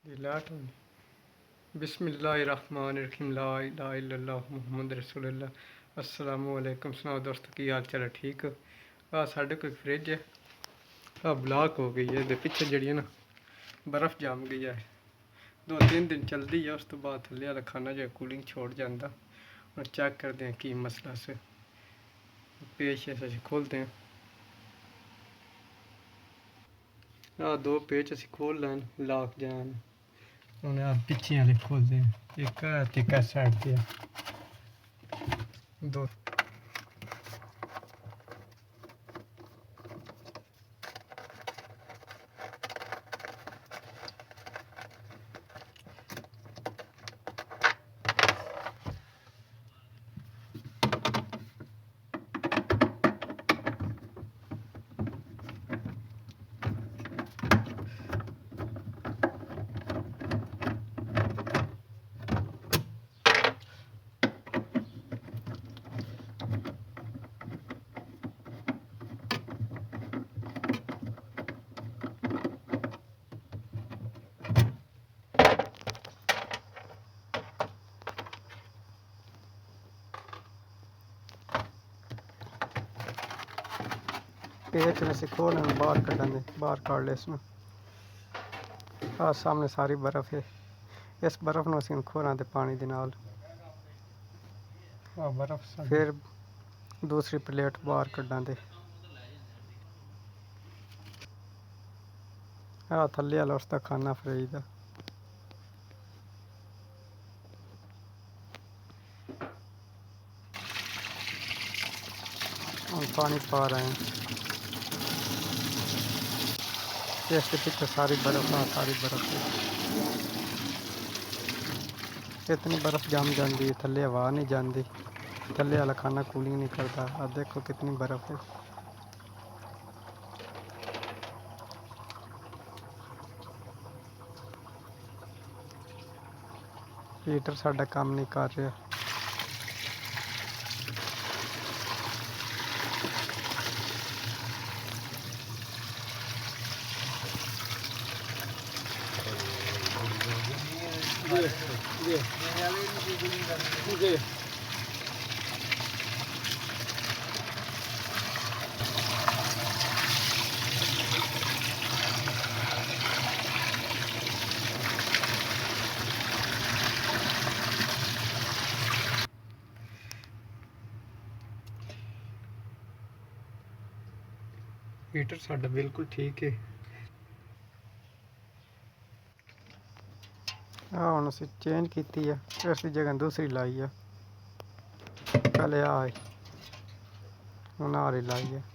दिलाट बिस्मिल्लाहिर्रहमानिर्रहीम ला इलाहा इल्लल्लाह मुहम्मद रसूलुल्लाह अस्सलामु अलैकुम। सुनाओ दोस्तों की हाल चाल है? ठीक आ साढ़े कोई फ्रिज है ब्लॉक हो गई है, पिछे जी ना बर्फ़ जम गई है। 2-3 दिन चलती है, उस तो बाद थले वाला खाना जो कूलिंग छोड़ जाता। और चेक करते हैं कि मसला से पेच ऐसे खोलते हैं। दो पेच असी खोल लैन लाक जान उन्हें आप पिछे वाले खोलते हैं। एक साइड पे दो पेच में से खोल बाहर कढ़ने बाहर काट ले। इसमें सामने सारी बर्फ़ है। इस बर्फ़ में असीं खोलां ते पानी दे नाल बर्फ़ फिर दूसरी प्लेट बाहर कढ़ां ते थल्ले वाला उसका खाना फ्रिज दा। हम पानी पा रहे हैं। इसके पीछे सारी बर्फ़ सारी बर्फ़ इतनी बर्फ़ जम जाती है, थल्ले हवा नहीं जाती, थल्ले वाला खाना कूलिंग नहीं करता। अब देखो कितनी बर्फ़ है। हीटर साडा काम नहीं कर रहा। हीटर साडा बिल्कुल ठीक है। हम असी चेंज की है, इसकी जगह दूसरी लाई है। पहले हूँ आ रही लाई है।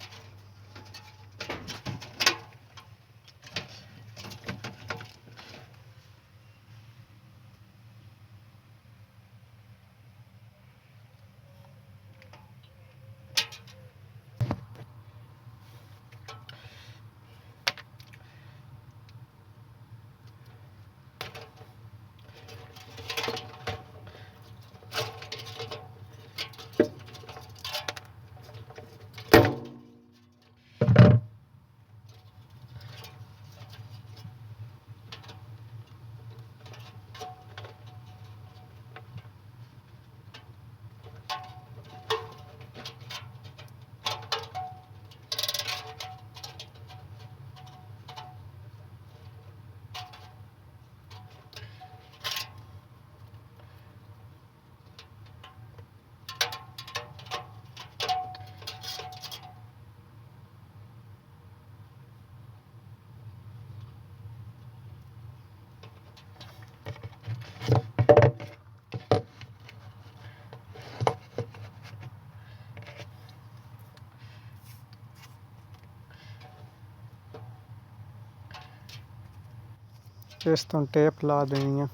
इस तो टेप ला देनी है।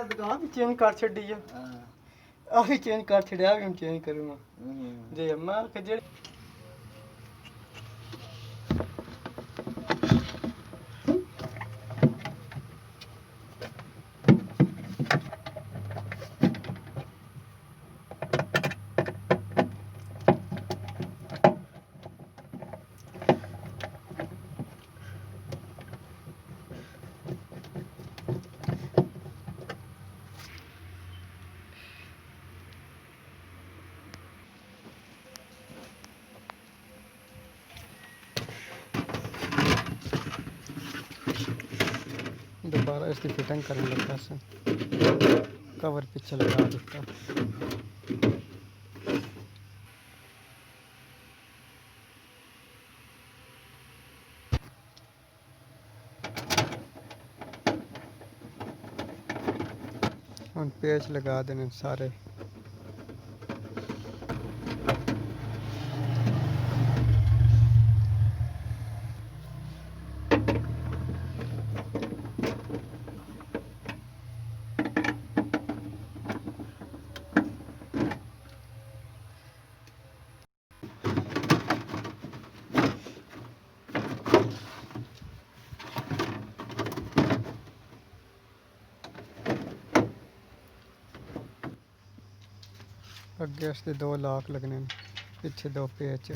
ਆ ਵੀ ਚੇਂਜ ਕਰ ਛੱਡੀ ਆ ਆ ਵੀ ਚੇਂਜ ਕਰ ਛੱਡਿਆ ਵੀ ਹੁਣ ਚੇਂਜ ਕਰੂੰਗਾ ਜੇ ਮੈਂ ਕਿ ਜਿਹੜੇ दोबारा इसकी फिटिंग करने लगा से कवर पीछे लगा देता हम पेच लगा देने सारे अगे इसके 2 लाख लगने पीछे 2 पेच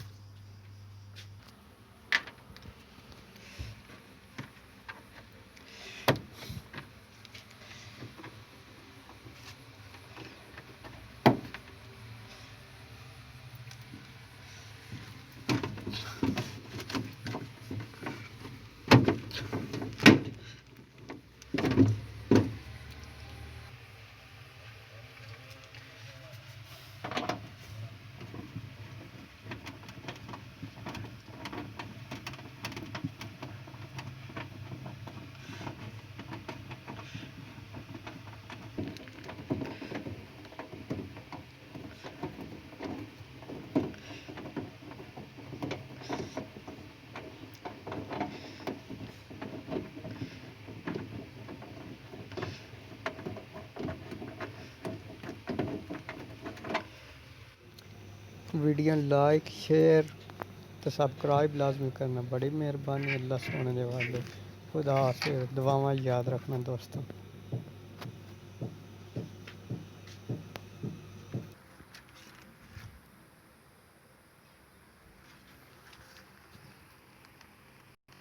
वीडियो लाइक शेयर तो सब्सक्राइब लाजमी करना बड़ी मेहरबानी अल्लाह सोने दे वाले खुदा हाफिज़ दुआवां याद रखना दोस्तों।